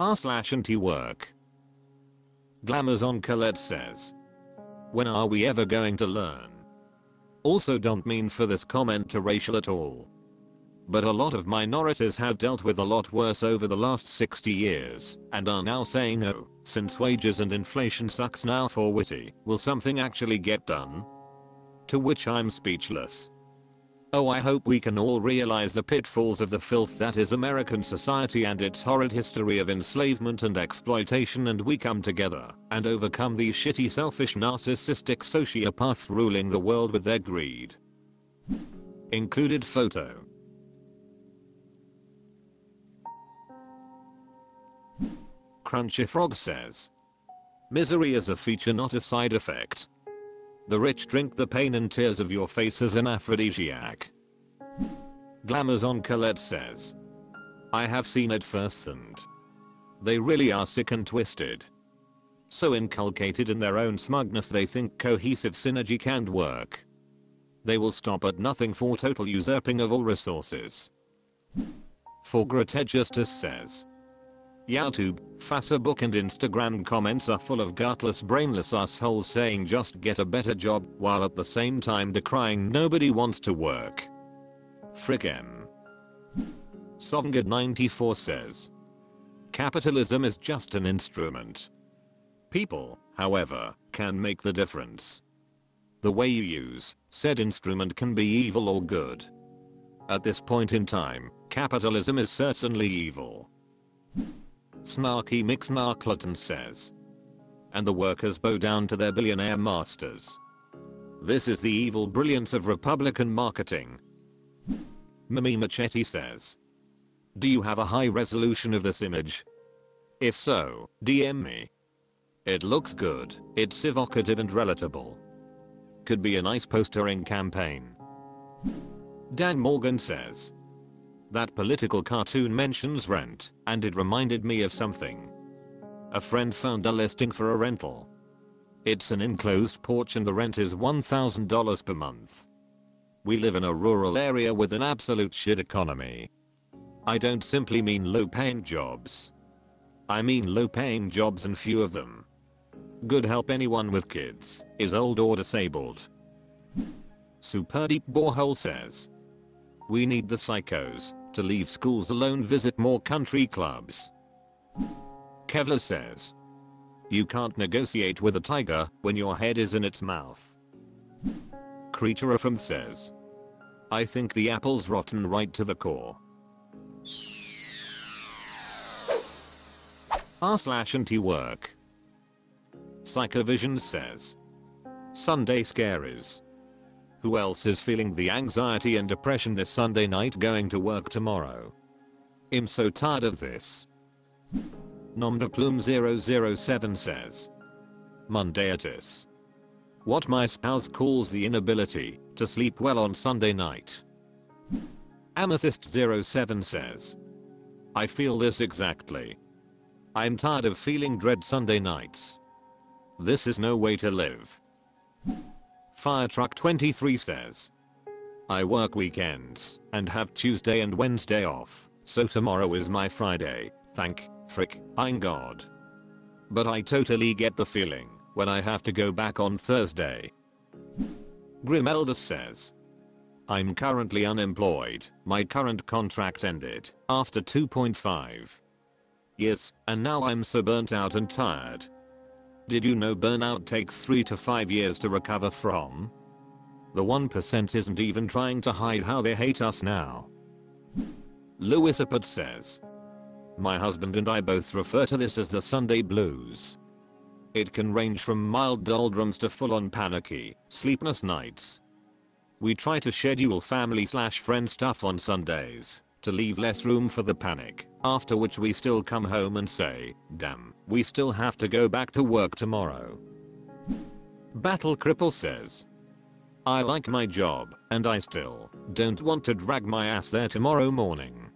r/antiwork. Glamours on Colette says, when are we ever going to learn? Also, don't mean for this comment to racial at all, but a lot of minorities have dealt with a lot worse over the last 60 years and are now saying, oh, since wages and inflation sucks now for witty, will something actually get done? To which I'm speechless. Oh, I hope we can all realize the pitfalls of the filth that is American society and its horrid history of enslavement and exploitation, and we come together and overcome these shitty, selfish, narcissistic sociopaths ruling the world with their greed. Included photo. Crunchy Frog says, misery is a feature, not a side effect. The rich drink the pain and tears of your face as an aphrodisiac. Glamours on Colette says, I have seen it firsthand. They really are sick and twisted. So inculcated in their own smugness they think cohesive synergy can't work. They will stop at nothing for total usurping of all resources. For Greta Justice says, YouTube, Facebook and Instagram comments are full of gutless, brainless assholes saying just get a better job while at the same time decrying nobody wants to work. Frick em. Sovngad94 says, capitalism is just an instrument. People, however, can make the difference. The way you use said instrument can be evil or good. At this point in time, capitalism is certainly evil. Snarky McSnarkleton says, and the workers bow down to their billionaire masters. This is the evil brilliance of Republican marketing. Mimi Machete says, do you have a high resolution of this image? If so, DM me. It looks good, it's evocative and relatable. Could be a nice postering campaign. Dan Morgan says, that political cartoon mentions rent, and it reminded me of something. A friend found a listing for a rental. It's an enclosed porch and the rent is $1,000 per month. We live in a rural area with an absolute shit economy. I don't simply mean low-paying jobs. I mean low-paying jobs and few of them. Good help anyone with kids, is old or disabled. Super Deep Borehole says, we need the psychos to leave schools alone, visit more country clubs. Kevlar says, you can't negotiate with a tiger when your head is in its mouth. Creature from says, I think the apple's rotten right to the core. r/antiwork. Psychovision says, Sunday scaries. Who else is feeling the anxiety and depression this Sunday night going to work tomorrow? I'm so tired of this. Nomdaplume007 says, Mondaitis. What my spouse calls the inability to sleep well on Sunday night. Amethyst07 says, I feel this exactly. I'm tired of feeling dread Sunday nights. This is no way to live. Firetruck23 says, I work weekends and have Tuesday and Wednesday off, so tomorrow is my Friday, thank frickin' God. But I totally get the feeling when I have to go back on Thursday. Grimelda says, I'm currently unemployed, my current contract ended after 2.5 years, and now I'm so burnt out and tired. Did you know burnout takes 3 to 5 years to recover from? The 1% isn't even trying to hide how they hate us now. Lewisaput says, my husband and I both refer to this as the Sunday blues. It can range from mild doldrums to full-on panicky, sleepless nights. We try to schedule family/friend stuff on Sundays to leave less room for the panic, after which we still come home and say, damn, we still have to go back to work tomorrow. Battle Cripple says, I like my job, and I still don't want to drag my ass there tomorrow morning.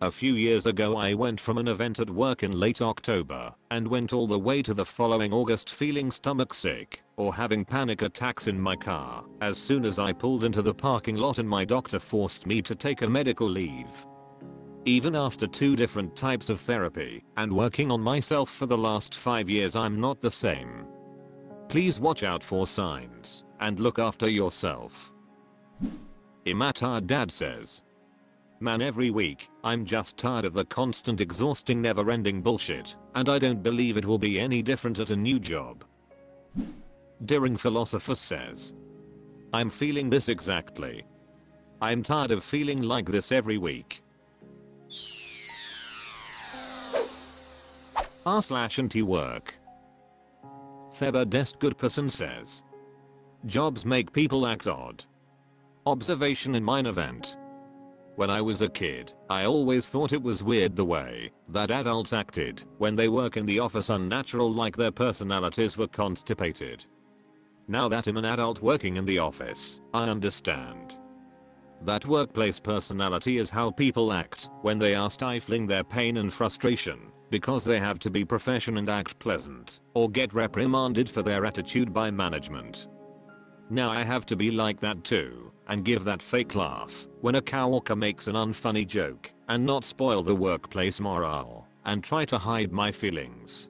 A few years ago I went from an event at work in late October and went all the way to the following August feeling stomach sick or having panic attacks in my car as soon as I pulled into the parking lot and my doctor forced me to take a medical leave. Even after 2 different types of therapy and working on myself for the last 5 years, I'm not the same. Please watch out for signs and look after yourself. Imatar Dad says, man, every week, I'm just tired of the constant exhausting never-ending bullshit, and I don't believe it will be any different at a new job. Daring Philosopher says, I'm feeling this exactly. I'm tired of feeling like this every week. r/antiwork. Theba Dest Goodperson says, jobs make people act odd. Observation in mine event. When I was a kid, I always thought it was weird the way that adults acted when they work in the office, unnatural, like their personalities were constipated. Now that I'm an adult working in the office, I understand. That workplace personality is how people act when they are stifling their pain and frustration because they have to be professional and act pleasant, or get reprimanded for their attitude by management. Now I have to be like that too, and give that fake laugh when a coworker makes an unfunny joke, and not spoil the workplace morale, and try to hide my feelings.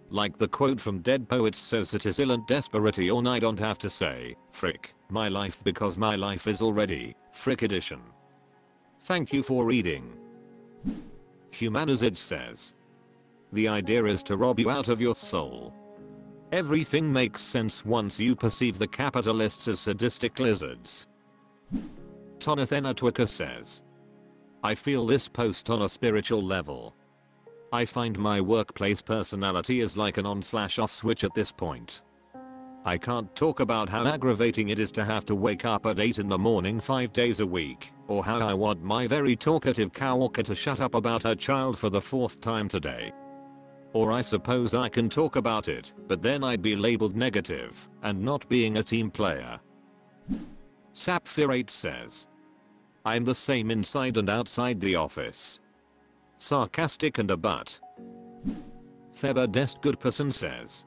Like the quote from Dead Poets says, it is ill and desperate, or I don't have to say, frick, my life, because my life is already, frick edition. Thank you for reading. Humanizage says, the idea is to rob you out of your soul. Everything makes sense once you perceive the capitalists as sadistic lizards. Tonathen Atwika says, I feel this post on a spiritual level. I find my workplace personality is like an on/off switch at this point. I can't talk about how aggravating it is to have to wake up at 8 in the morning 5 days a week, or how I want my very talkative coworker to shut up about her child for the 4th time today. Or I suppose I can talk about it, but then I'd be labeled negative and not being a team player. Sapphirate says, I'm the same inside and outside the office. Sarcastic and a butt. Theba Dest Goodperson says,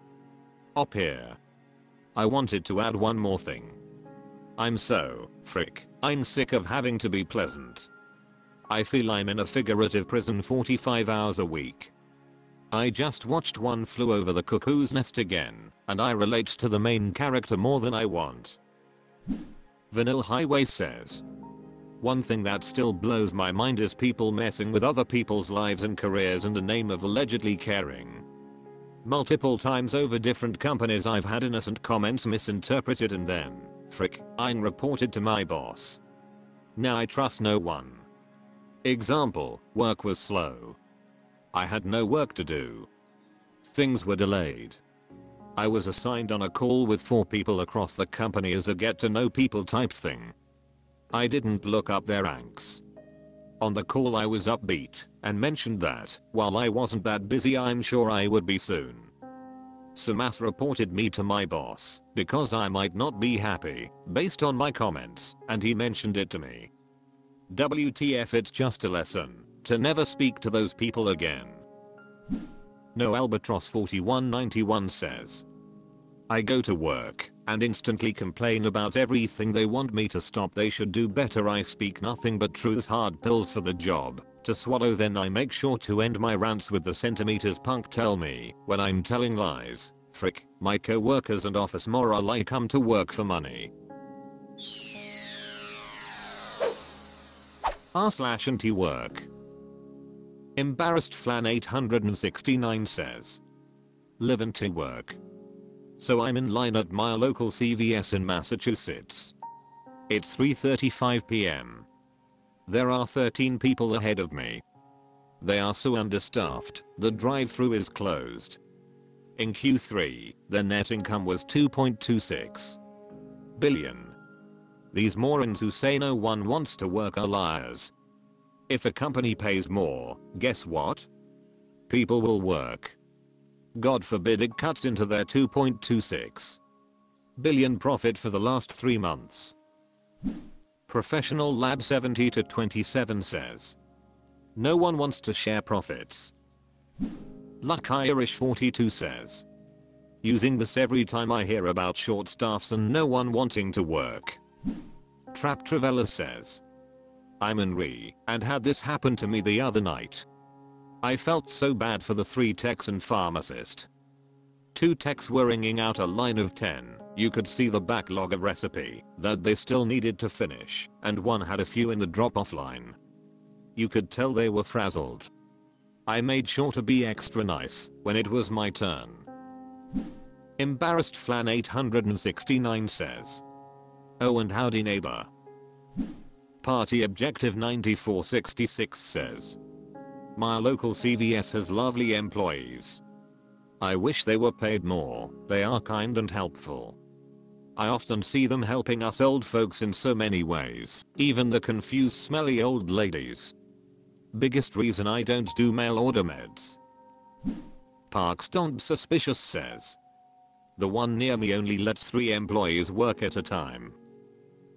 up here. I wanted to add one more thing. I'm sick of having to be pleasant. I feel I'm in a figurative prison 45 hours a week. I just watched One Flew Over the Cuckoo's Nest again, and I relate to the main character more than I want. Vanilla Highway says, one thing that still blows my mind is people messing with other people's lives and careers in the name of allegedly caring. Multiple times over different companies I've had innocent comments misinterpreted and then, I'm reported to my boss. Now I trust no one. Example, work was slow. I had no work to do. Things were delayed. I was assigned on a call with 4 people across the company as a get to know people type thing. I didn't look up their ranks. On the call I was upbeat and mentioned that while I wasn't that busy, I'm sure I would be soon. Samas reported me to my boss because I might not be happy based on my comments, and he mentioned it to me. WTF, it's just a lesson to never speak to those people again. No Albatross 4191 says, I go to work and instantly complain about everything they want me to stop. They should do better. I speak nothing but truths, hard pills for the job to swallow. Then I make sure to end my rants with the centimeters punk tell me when I'm telling lies. My co-workers and office morale. I come to work for money. r/antiwork. Embarrassed Flan 869 says, live and to work. So I'm in line at my local CVS in Massachusetts. It's 3:35 p.m. There are 13 people ahead of me. They are so understaffed, the drive-thru is closed. In Q3, their net income was 2.26 billion. These morons who say no one wants to work are liars. If a company pays more, guess what? People will work. God forbid it cuts into their 2.26 billion profit for the last 3 months. Professional Lab 70 to 27 says, no one wants to share profits. Luck Irish 42 says, using this every time I hear about short staffs and no one wanting to work. Trap Travella says, I'm Henry, and had this happen to me the other night. I felt so bad for the 3 techs and pharmacist. 2 techs were ringing out a line of 10, you could see the backlog of recipe that they still needed to finish, and one had a few in the drop-off line. You could tell they were frazzled. I made sure to be extra nice when it was my turn. Embarrassed Flan 869 says, "Oh, and howdy neighbor." Party Objective 9466 says, "My local CVS has lovely employees. I wish they were paid more, they are kind and helpful. I often see them helping us old folks in so many ways, even the confused smelly old ladies. Biggest reason I don't do mail order meds." Parks Don't Suspicious says, "The one near me only lets 3 employees work at a time.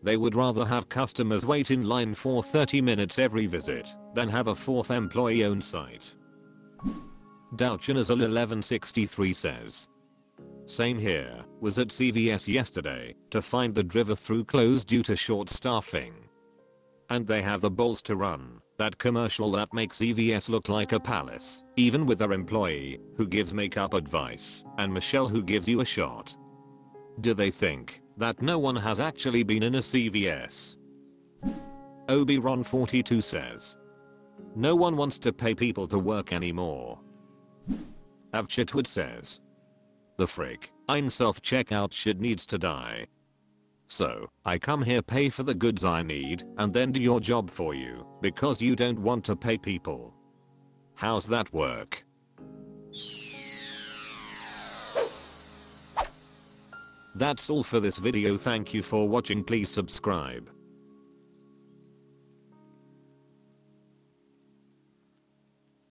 They would rather have customers wait in line for 30 minutes every visit than have a 4th employee on site." Douchinazal 1163 says, "Same here, was at CVS yesterday to find the drive-thru closed due to short staffing. And they have the balls to run that commercial that makes CVS look like a palace, even with their employee who gives makeup advice and Michelle who gives you a shot. Do they think that no one has actually been in a CVS?" Obi-Ron 42 says, "No one wants to pay people to work anymore." Avchitwood says, "The frick, ein self-checkout shit needs to die. So, I come here pay for the goods I need and then do your job for you because you don't want to pay people. How's that work?" That's all for this video. Thank you for watching. Please subscribe.